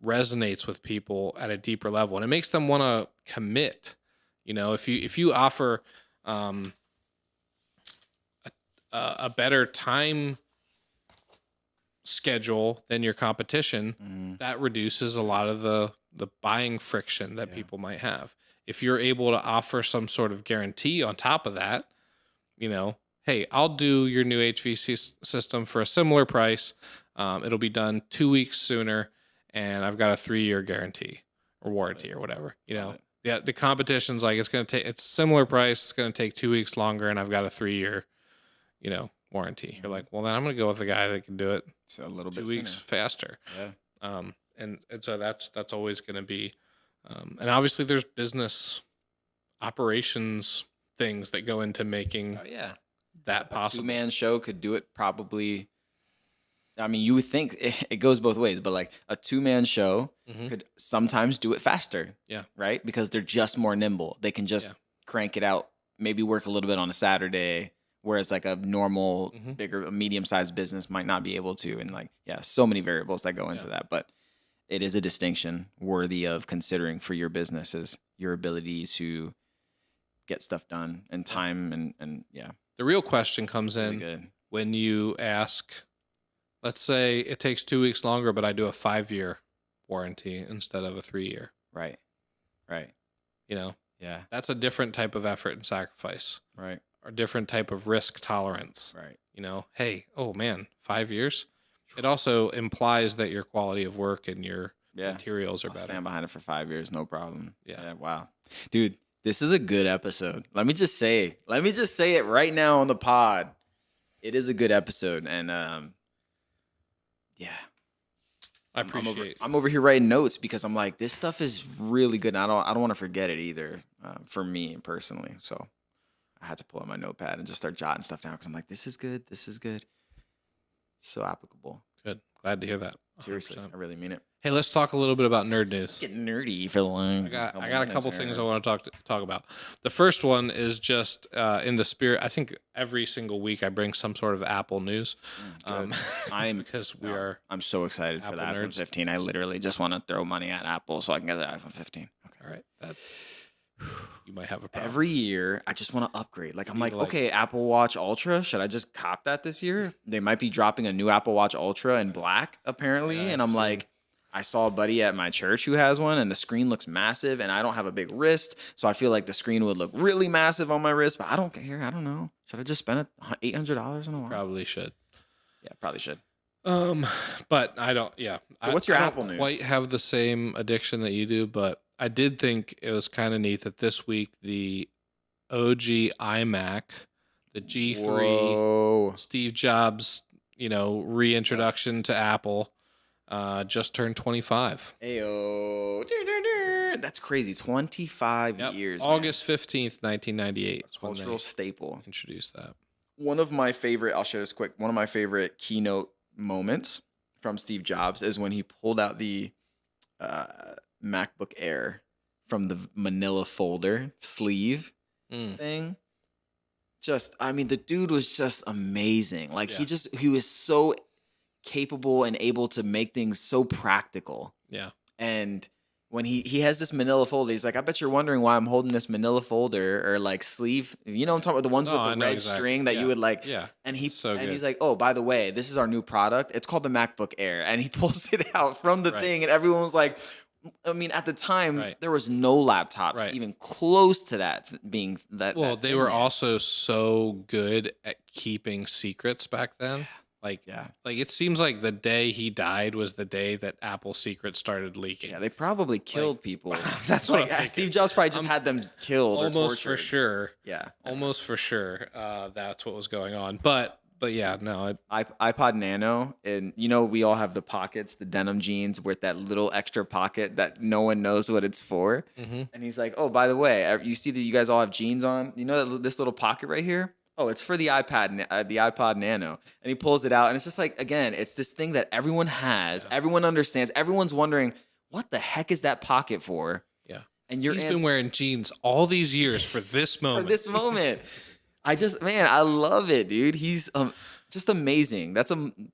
resonates with people at a deeper level, and it makes them want to commit. If you offer a better time schedule than your competition, that reduces a lot of the buying friction that people might have. If you're able to offer some sort of guarantee on top of that, hey, I'll do your new HVAC system for a similar price. It'll be done 2 weeks sooner, and I've got a 3-year guarantee or warranty or whatever. Yeah, the competition's like it's similar price. It's gonna take 2 weeks longer, and I've got a 3-year, warranty. You're like, well, then I'm gonna go with the guy that can do it a little bit 2 weeks faster. Yeah. And so that's always gonna be, and obviously there's business operations things that go into making that possible. A 2-man show could do it probably. I mean, you would think it goes both ways, but like a 2-man show could sometimes do it faster. Yeah. Right? Because they're just more nimble. They can just crank it out, maybe work a little bit on a Saturday, whereas like a normal, bigger, medium-sized business might not be able to. And like, so many variables that go into that. But it is a distinction worthy of considering for your business, is your ability to get stuff done in time and The real question comes in when you ask, let's say it takes 2 weeks longer, but I do a 5-year warranty instead of a 3-year. Right. Yeah. That's a different type of effort and sacrifice. Right. Or different type of risk tolerance. Right. Hey, oh man, 5 years. It also implies that your quality of work and your materials are better. Stand behind it for 5 years, no problem. Yeah. Wow. Dude, this is a good episode. Let me just say it right now on the pod. It is a good episode. And I appreciate. I'm over here writing notes because I'm like, this stuff is really good. And I don't want to forget it either, for me personally. So I had to pull out my notepad and just start jotting stuff down because I'm like, this is good. This is good. So applicable. Good. Glad to hear that. 100%. Seriously, I really mean it. Hey, let's talk a little bit about nerd news. Get nerdy for the long. I got a couple things I want to talk about. The first one is just in the spirit. I think every single week I bring some sort of Apple news. I'm so excited for the iPhone 15. I literally just want to throw money at Apple so I can get the iPhone 15. Okay. All right. You might have a problem. Every year, I just want to upgrade. Like, I'm like, okay, Apple Watch Ultra. Should I just cop that this year? They might be dropping a new Apple Watch Ultra in black, apparently. And I'm like, I saw a buddy at my church who has one, and the screen looks massive, and I don't have a big wrist, so I feel like the screen would look really massive on my wrist, but I don't care. I don't know. Should I just spend $800 on a watch? Probably should. Yeah, probably should. But I don't. Yeah. So what's your Apple news? news? Quite have the same addiction that you do, but I did think it was kind of neat that this week the OG iMac, the G3, Whoa. Steve Jobs, reintroduction to Apple, just turned 25. Ayo. That's crazy. 25 years. August 15th, 1998. Cultural staple. Introduced that. One of my favorite, I'll share this quick. One of my favorite keynote moments from Steve Jobs is when he pulled out the MacBook Air from the manila folder sleeve thing. The dude was just amazing. Like he was so capable and able to make things so practical. Yeah. And when he has this manila folder, he's like, I bet you're wondering why I'm holding this manila folder or like sleeve. You know what I'm talking about? The ones with the red string that you would like. Yeah. And he's like, oh, by the way, this is our new product. It's called the MacBook Air. And he pulls it out from the thing, and everyone was like, at the time, there was no laptops even close to that being that. Well, they were also so good at keeping secrets back then. Like it seems like the day he died was the day that Apple secrets started leaking. Yeah, they probably killed people. That's what Steve Jobs probably just had them killed or tortured. Almost for sure. Yeah. Almost for sure. That's what was going on. But yeah, no. iPod Nano, and we all have the pockets, the denim jeans with that little extra pocket that no one knows what it's for. Mm-hmm. And he's like, oh, by the way, you see that you guys all have jeans on? You know this little pocket right here? Oh, it's for the iPod Nano. And he pulls it out, and it's just like, again, it's this thing that everyone has, everyone understands, everyone's wondering, what the heck is that pocket for? Yeah. And he's been wearing jeans all these years for this moment. For this moment. I love it, dude. He's just amazing.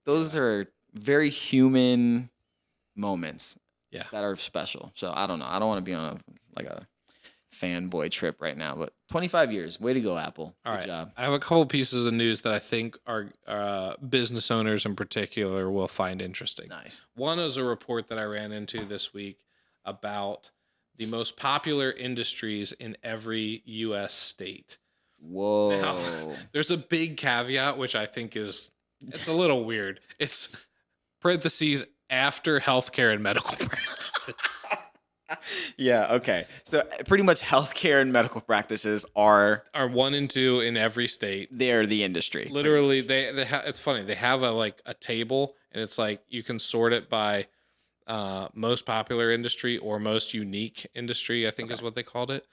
Those are very human moments that are special. So I don't know. I don't want to be on a fanboy trip right now, but 25 years. Way to go, Apple. Good job. I have a couple pieces of news that I think our business owners in particular will find interesting. Nice. One is a report that I ran into this week about the most popular industries in every U.S. state. Whoa. Now, there's a big caveat, which I think it's a little weird. It's parentheses after healthcare and medical practices. Yeah, okay. So pretty much healthcare and medical practices are 1 and 2 in every state. They're the industry. Literally, it's funny. They have a table, and it's like you can sort it by most popular industry or most unique industry, I think is what they called it.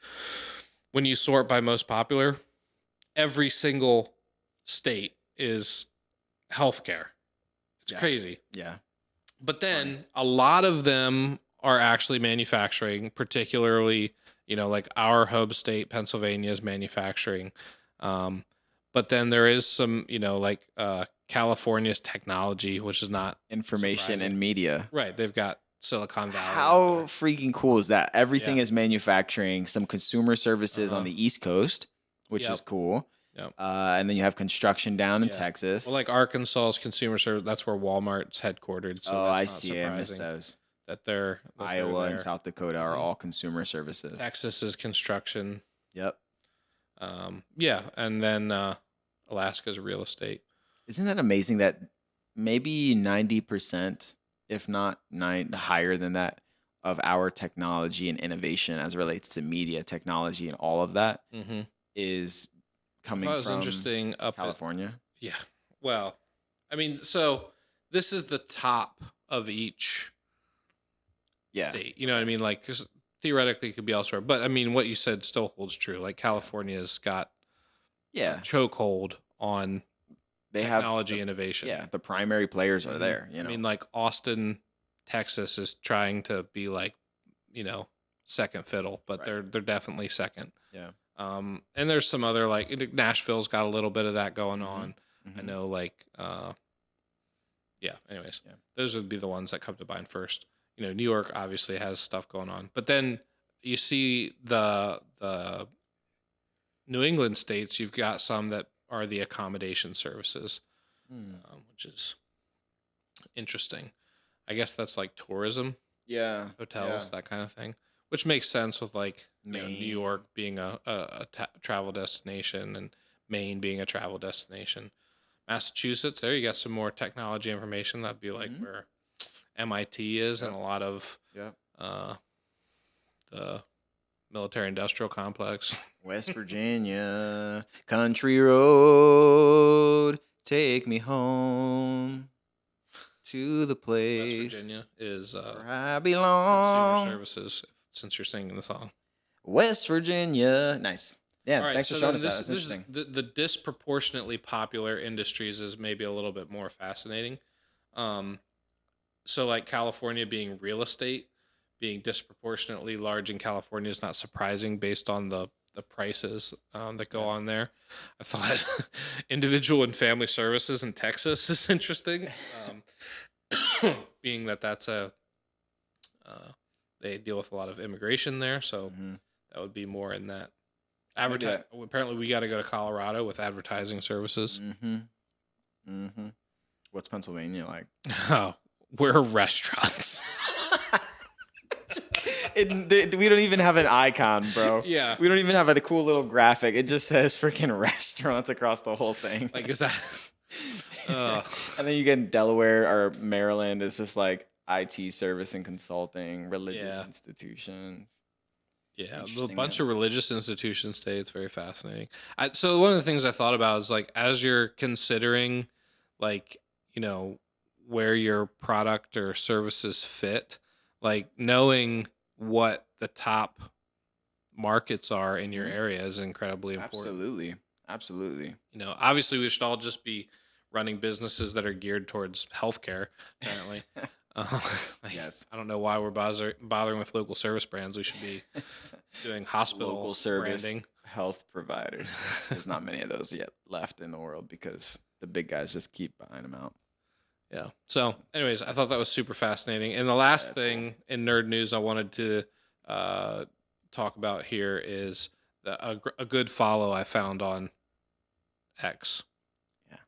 When you sort by most popular, every single state is healthcare. It's crazy. Yeah. But then a lot of them are actually manufacturing, particularly, like our hub state, Pennsylvania, is manufacturing. But then there is some, California's technology, which is not information and media. Right. They've got Silicon Valley. How freaking cool is that? Everything is manufacturing, some consumer services on the East Coast, which is cool. Yep. And then you have construction down in Texas. Well, like Arkansas's consumer service, that's where Walmart's headquartered. So I see. I missed those. That Iowa and South Dakota are all consumer services. Texas is construction. Yep. And then Alaska's real estate. Isn't that amazing that maybe 90%, if not higher than that, of our technology and innovation as it relates to media technology and all of that is coming from interesting up California? Yeah. Well, so this is the top of each state. You know what I mean? Like, 'cause theoretically it could be elsewhere. But what you said still holds true. Like, California's got a chokehold on technology innovation. Yeah, the primary players are there. Like Austin, Texas is trying to be like, second fiddle, but they're definitely second. Yeah. And there's some other, like Nashville's got a little bit of that going on. I know, anyways, those would be the ones that come to mind first. New York obviously has stuff going on, but then you see the New England states, you've got some that are the accommodation services, which is interesting. I guess that's like tourism, Yeah. hotels, Yeah. that kind of thing, which makes sense with like New Maine. York being a travel destination and Maine being a travel destination. Massachusetts, there you got some more technology information. That'd be like where MIT is and a lot of the military industrial complex. West Virginia, country road, take me home to the place West Virginia is where I consumer belong. services, since you're singing the song. West Virginia. Nice. Yeah, All right, thanks for so showing then us that. That's this is interesting. the disproportionately popular industries is maybe a little bit more fascinating. So like California being real estate, being disproportionately large in California is not surprising based on the prices that go on there. I thought individual and family services in Texas is interesting, being that that's they deal with a lot of immigration there, so that would be more in that. Apparently, we got to go to Colorado with advertising services. What's Pennsylvania like? Oh, we're restaurants. We don't even have an icon, bro. Yeah. We don't even have a cool little graphic. It just says freaking restaurants across the whole thing. Like, is that? And then you get in Delaware or Maryland. It's just like IT service and consulting, religious institutions. Yeah, a bunch of religious institutions stay. It's very fascinating. So one of the things I thought about is like, as you're considering, like, where your product or services fit, like knowing what the top markets are in your area is incredibly important. Absolutely. Obviously we should all just be running businesses that are geared towards healthcare, apparently. Yes. I don't know why we're bothering with local service brands. We should be doing hospital local service branding. Health providers. There's not many of those yet left in the world because the big guys just keep buying them out. Yeah. So, anyways, I thought that was super fascinating. And the last thing in nerd news I wanted to talk about here is a good follow I found on X. Yeah.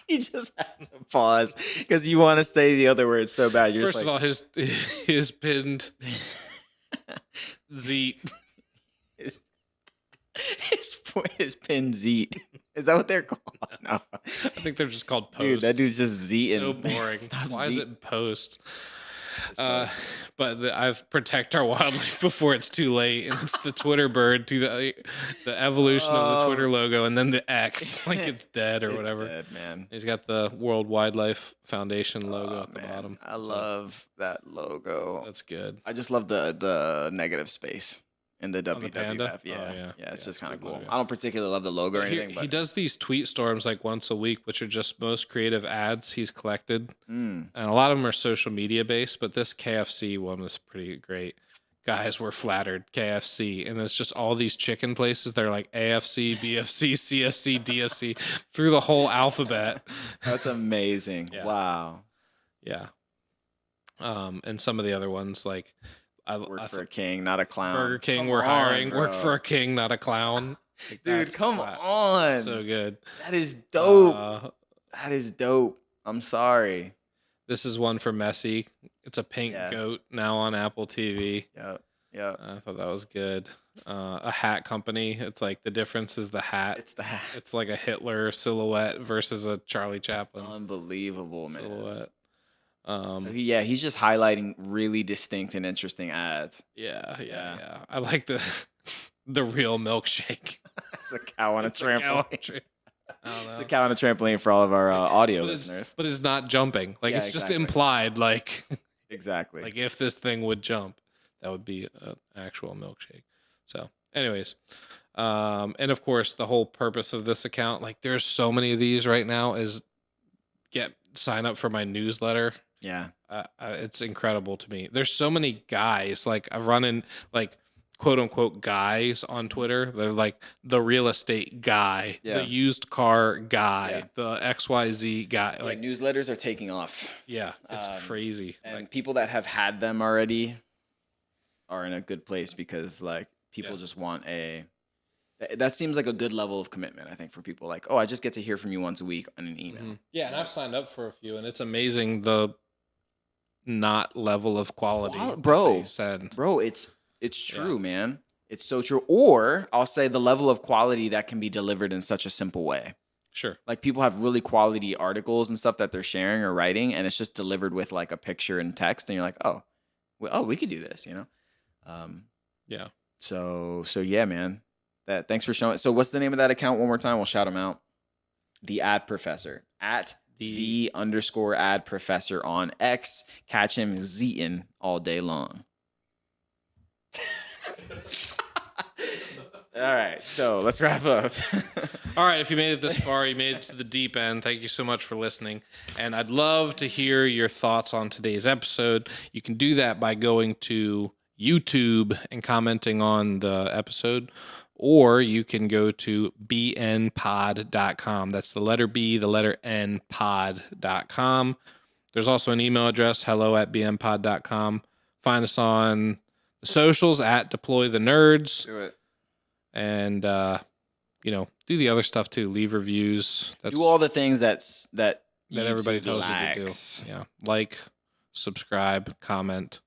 You just have to pause because you want to say the other words so bad. First of all, his pinned Zeet. His pinned Zeet. Is that what they're called? No. I think they're just called posts. Dude, that dude's just Zeeting. So boring. Why is it post? But I've protect our wildlife before it's too late, and it's the Twitter bird to the evolution of the Twitter logo, and then the X, like it's dead or whatever. Dead, man. He's got the World Wildlife Foundation logo at the bottom. I love that logo. That's good. I just love the negative space in the WWF. Yeah, it's just kind of cool. I don't particularly love the logo or anything, but he does these tweet storms like once a week, which are just most creative ads he's collected, and a lot of them are social media based. But this KFC one was pretty great. Guys were flattered, KFC, and it's just all these chicken places. They're like AFC, BFC, CFC, DFC through the whole alphabet. That's amazing. Yeah. Wow. Yeah. And some of the other ones like. Work for a king, not a clown. Burger King, we're hiring. Work for a king, not a clown. Like, dude, come on. So good. That is dope. That is dope. I'm sorry. This is one for Messi. It's a pink goat now on Apple TV. Yep. I thought that was good. A hat company. It's like the difference is the hat. It's the hat. It's like a Hitler silhouette versus a Charlie Chaplin. Unbelievable, man. Silhouette. So he's just highlighting really distinct and interesting ads. Yeah. I like the real milkshake. It's a cow on a trampoline. It's a cow on a trampoline for all of our audio listeners. But it's not jumping. Like it's just implied. Like exactly. Like if this thing would jump, that would be an actual milkshake. So, anyways, and of course, the whole purpose of this account, like there's so many of these right now, is sign up for my newsletter. Yeah. It's incredible to me. There's so many guys, like I've run in like quote unquote guys on Twitter. They're like the real estate guy, the used car guy, the XYZ guy. Like newsletters are taking off. Yeah. It's crazy. And people that have had them already are in a good place because like people just want that seems like a good level of commitment, I think, for people. Like, oh, I just get to hear from you once a week on an email. Yeah, and I've signed up for a few, and it's amazing the not level of quality, bro. Said, bro, it's true, man. It's so true. Or I'll say the level of quality that can be delivered in such a simple way. Sure. Like people have really quality articles and stuff that they're sharing or writing, and it's just delivered with like a picture and text, and you're like, oh, we could do this, you know? Yeah. So yeah, man. Thanks for showing. So what's the name of that account one more time? We'll shout him out. The Ad Professor at _ad professor on X. Catch him zeeting all day long. All right, so let's wrap up. All right, if you made it this far, you made it to the deep end. Thank you so much for listening. And I'd love to hear your thoughts on today's episode. You can do that by going to YouTube and commenting on the episode, or you can go to bnpod.com. That's the letter B, the letter N, pod.com. There's also an email address, hello@bnpod.com. Find us on the socials at Deploy the Nerds. Do it. And, do the other stuff too. Leave reviews. Do all the things that everybody tells you to do. Yeah. Like, subscribe, comment.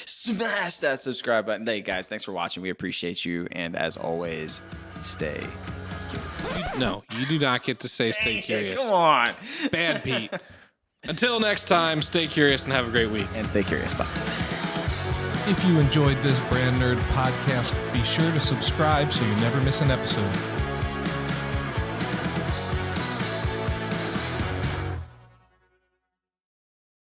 Smash that subscribe button. Hey, guys, thanks for watching. We appreciate you. And as always, stay curious. No, you do not get to say stay curious. Come on. Bad Pete. Until next time, stay curious and have a great week. And stay curious. Bye. If you enjoyed this Brand Nerd podcast, be sure to subscribe so you never miss an episode.